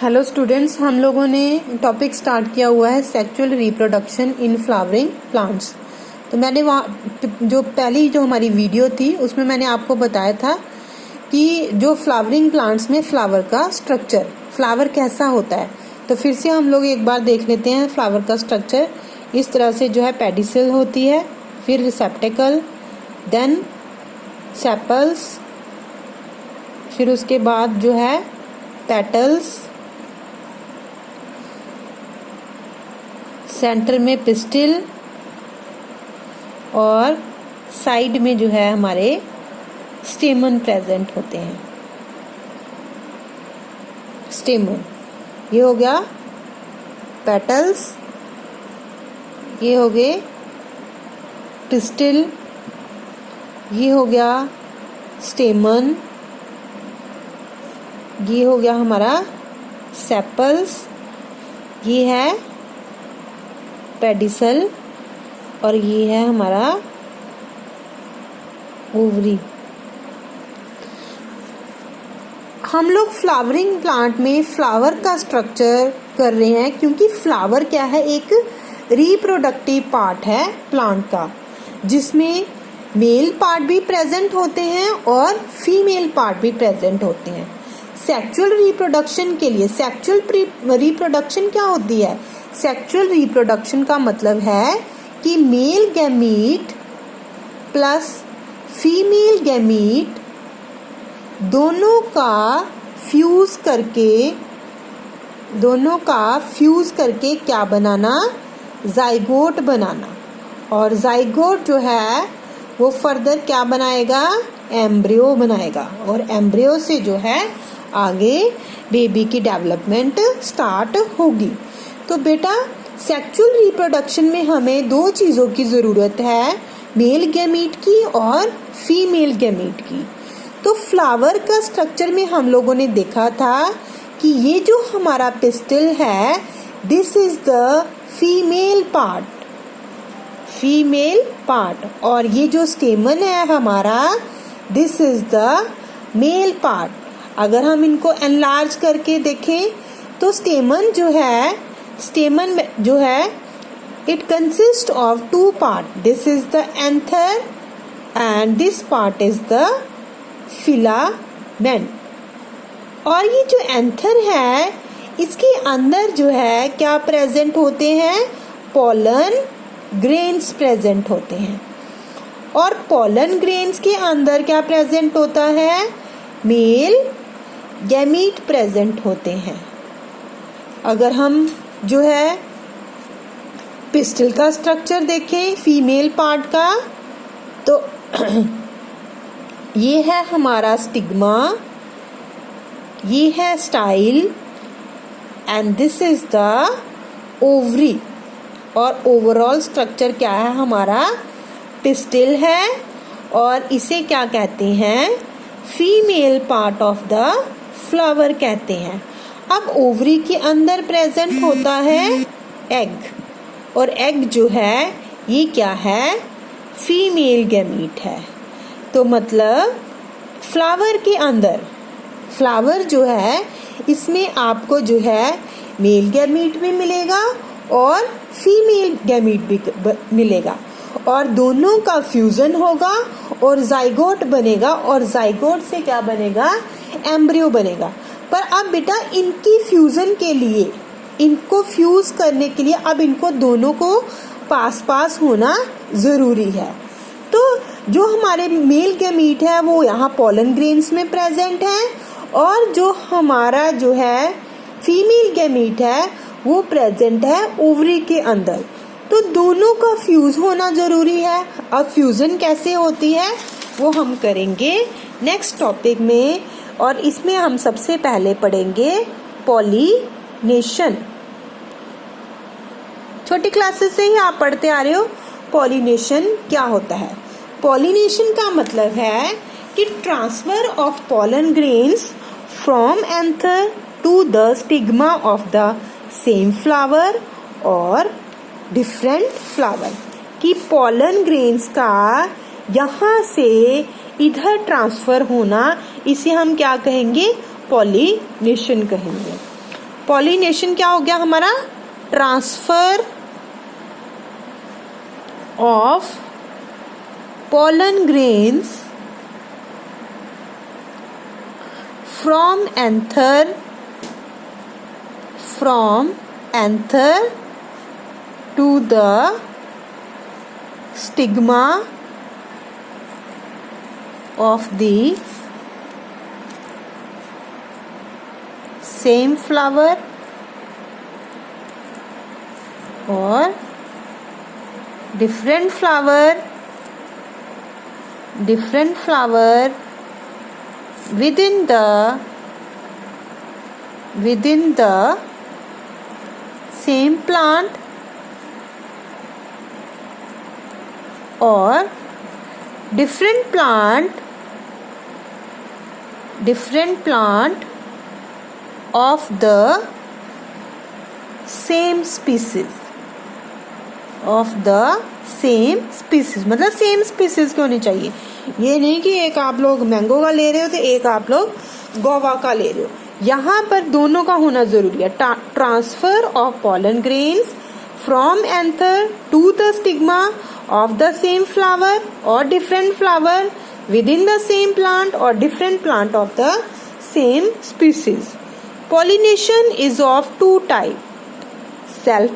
Hello students, हम लोगों ने टॉपिक स्टार्ट किया हुआ है sexual reproduction in flowering plants. तो मैंने वहाँ जो पहली जो हमारी वीडियो थी उसमें मैंने आपको बताया था कि जो फ्लावरिंग प्लांट्स में फ्लावर का स्ट्रक्चर, फ्लावर कैसा होता है। तो फिर से हम लोग एक बार देख लेते हैं फ्लावर का स्ट्रक्चर। इस तरह से जो है पेडिसल होती है, फिर रिसेप्टेकल, देन सेपल्स, फिर उसके बाद जो है पेटल्स, सेंटर में पिस्टिल और साइड में जो है हमारे स्टेमन प्रेजेंट होते हैं। स्टेमन ये हो गया पेटल्स, ये हो गए पिस्टिल, ये हो गया स्टेमन, ये हो गया हमारा सेपल्स, ये है पेडिसल और ये है हमारा ओवरी। हम लोग फ्लावरिंग प्लांट में फ्लावर का स्ट्रक्चर कर रहे हैं क्योंकि फ्लावर क्या है, एक रिप्रोडक्टिव पार्ट है प्लांट का, जिसमें मेल पार्ट भी प्रेजेंट होते हैं और फीमेल पार्ट भी प्रेजेंट होते हैं। सेक्सुअल रिप्रोडक्शन के लिए, सेक्सुअल रिप्रोडक्शन क्या होती है? सेक्सुअल रिप्रोडक्शन का मतलब है कि male gamete plus female gamete दोनों का फ्यूज करके क्या बनाना? जाइगोट बनाना। और जाइगोट जो है वो फर्दर क्या बनाएगा? एम्ब्रियो बनाएगा। और एम्ब्रियो से जो है आगे बेबी की डेवलपमेंट स्टार्ट होगी। तो बेटा, सेक्सुअल रिप्रोडक्शन में हमें दो चीज़ों की ज़रूरत है, मेल गैमीट की और फीमेल गैमीट की। तो फ्लावर का स्ट्रक्चर में हम लोगों ने देखा था कि ये जो हमारा पिस्टिल है, this is the female part, और ये जो स्टेमन है हमारा, this is the male part. अगर हम इनको एनलार्ज करके देखें तो स्टेमन जो है it consist of two part, this is the anther and this part is the filament. और ये जो एंथर है, इसके अंदर जो है क्या प्रेजेंट होते हैं? पोलन ग्रेन्स प्रेजेंट होते हैं। और पोलन ग्रेन्स के अंदर क्या प्रेजेंट होता है? मेल गैमीट प्रेजेंट होते हैं। अगर हम जो है पिस्टिल का स्ट्रक्चर देखें फीमेल पार्ट का, तो ये है हमारा स्टिग्मा, ये है style and this is the ovary. और ओवरऑल स्ट्रक्चर क्या है हमारा? पिस्टिल है और इसे क्या कहते हैं? Female part of the flower कहते हैं। अब ओवरी के अंदर प्रेजेंट होता है एग, और एग जो है ये क्या है? फीमेल गैमीट है। तो मतलब फ्लावर के अंदर, फ्लावर जो है इसमें आपको जो है मेल गैमीट भी मिलेगा और फीमेल गैमीट भी मिलेगा, और दोनों का फ्यूजन होगा और जाइगोट बनेगा, और जाइगोट से क्या बनेगा? एम्ब्रियो बनेगा। पर अब बेटा, इनकी फ्यूजन के लिए, इनको फ्यूज करने के लिए अब इनको दोनों को पास होना जरूरी है। तो जो हमारे मेल गैमीट है वो यहाँ पोलन ग्रेन्स में प्रेजेंट है, और जो हमारा जो है फीमेल गैमीट है वो प्रेजेंट है ओवरी के अंदर। तो दोनों का फ्यूज होना जरूरी है। अब फ्यूजन कैसे होती है वो हम करेंगे नेक्स्ट टॉपिक में, और इसमें हम सबसे पहले पढ़ेंगे पॉलिनेशन। छोटी क्लासेस से ही आप पढ़ते आ रहे हो पॉलिनेशन क्या होता है। पॉलिनेशन का मतलब है कि transfer of pollen grains from anther to the stigma of the same flower और डिफरेंट फ्लावर, कि पोलन ग्रेन्स का यहाँ से इधर ट्रांसफर होना, इसे हम क्या कहेंगे? पॉलिनेशन कहेंगे। पॉलिनेशन क्या हो गया हमारा? Transfer of pollen grains from anther to the stigma of the same flower or different flower within the same plant or different plant of the same species मतलब सेम स्पीसीज की होनी चाहिए। ये नहीं कि एक आप लोग मैंगो का ले रहे हो तो एक आप लोग गोवा का ले रहे हो, यहाँ पर दोनों का होना जरूरी है। Transfer of pollen grains from anther to the stigma of the same flower और different flower within the same plant और different plant of the same species. Pollination is of two type, self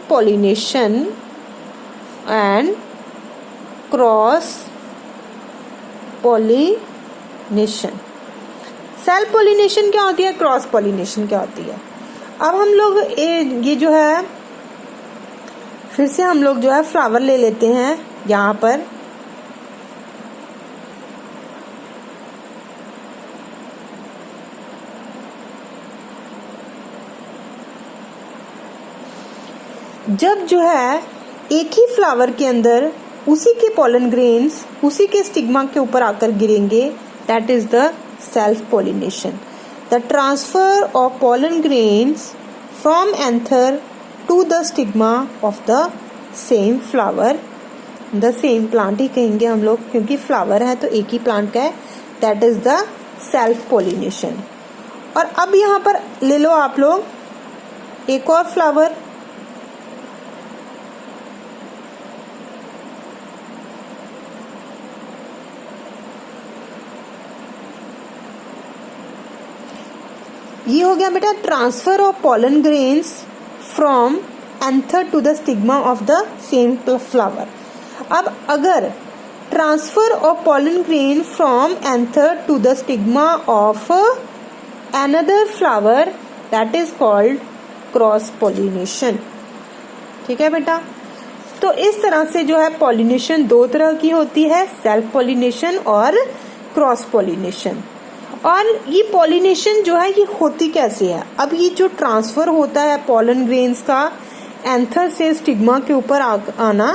pollination and cross pollination। Self pollination क्या होती है, cross pollination क्या होती है? अब हम लोग ये जो है फिर से हम लोग जो है फ्लावर ले लेते हैं। यहाँ पर जब जो है एक ही फ्लावर के अंदर उसी के पॉलन ग्रेन्स उसी के स्टिग्मा के ऊपर आकर गिरेंगे, that is the self pollination. The transfer of pollen grains from anther to the stigma of the same flower, the same plant ही कहेंगे हम लोग क्योंकि फ्लावर है तो एक ही प्लांट का है, that is the self pollination. और अब यहाँ पर ले लो आप लोग एक और फ्लावर, ये हो गया बेटा transfer of pollen grains from anther to the stigma of the same flower. अब अगर transfer of pollen grain from anther to the stigma of another flower, that is called cross pollination. ठीक है बेटा, तो इस तरह से जो है पॉलिनेशन दो तरह की होती है, सेल्फ पॉलिनेशन और क्रॉस पॉलिनेशन। और ये पॉलिनेशन जो है ये होती कैसे है? अब ये जो ट्रांसफर होता है पॉलन ग्रेन्स का एंथर से स्टिग्मा के ऊपर आना,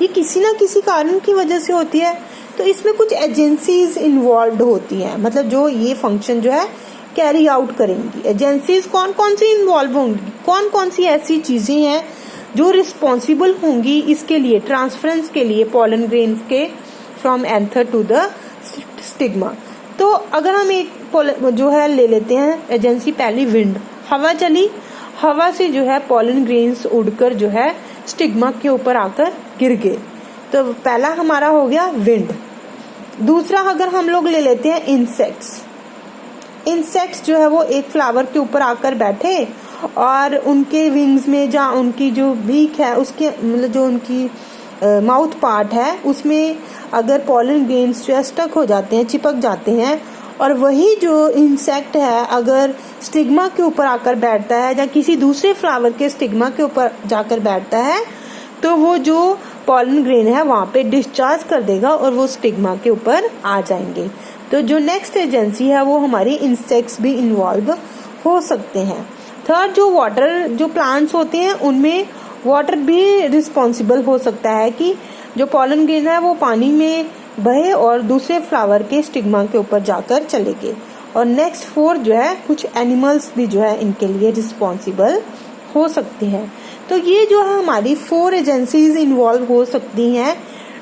ये किसी ना किसी कारण की वजह से होती है। तो इसमें कुछ एजेंसीज इन्वॉल्व होती हैं, मतलब जो ये फंक्शन जो है कैरी आउट करेंगी। एजेंसीज कौन कौन सी इन्वॉल्व होंगी, कौन कौन सी ऐसी चीजें हैं जो रिस्पॉन्सिबल होंगी इसके लिए, ट्रांसफरेंस के लिए पॉलन ग्रेन्स के from anther to the stigma. तो अगर हम एक जो है ले लेते हैं एजेंसी, पहली विंड, हवा चली, हवा से जो है पॉलन ग्रेन्स उड़कर जो है स्टिग्मा के ऊपर आकर गिर गए, तो पहला हमारा हो गया विंड। दूसरा अगर हम लोग ले लेते हैं इंसेक्ट्स जो है वो एक फ्लावर के ऊपर आकर बैठे और उनके विंग्स में जहाँ उनकी जो बीक है उसके मतलब जो उनकी माउथ पार्ट है उसमें अगर पॉलन ग्रेन्स जो है स्टक हो जाते हैं, चिपक जाते हैं, और वही जो इंसेक्ट है अगर स्टिग्मा के ऊपर आकर बैठता है या किसी दूसरे फ्लावर के स्टिग्मा के ऊपर जाकर बैठता है, तो वो जो पॉलन ग्रेन है वहाँ पे डिस्चार्ज कर देगा और वो स्टिग्मा के ऊपर आ जाएंगे। तो जो नेक्स्ट एजेंसी है वो हमारी इंसेक्ट्स भी इन्वॉल्व हो सकते हैं। थर्ड, जो वाटर जो प्लांट्स होते हैं उनमें वाटर भी रिस्पॉन्सिबल हो सकता है कि जो पॉलन ग्रेन है वो पानी में बहे और दूसरे फ्लावर के स्टिग्मा के ऊपर जाकर चले गए। और नेक्स्ट फोर्थ जो है कुछ एनिमल्स भी जो है इनके लिए रिस्पॉन्सिबल हो सकते हैं। तो ये जो है हमारी 4 एजेंसीज इन्वॉल्व हो सकती हैं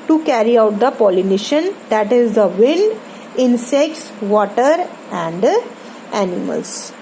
to carry out the pollination, that is the wind, insects, water and animals.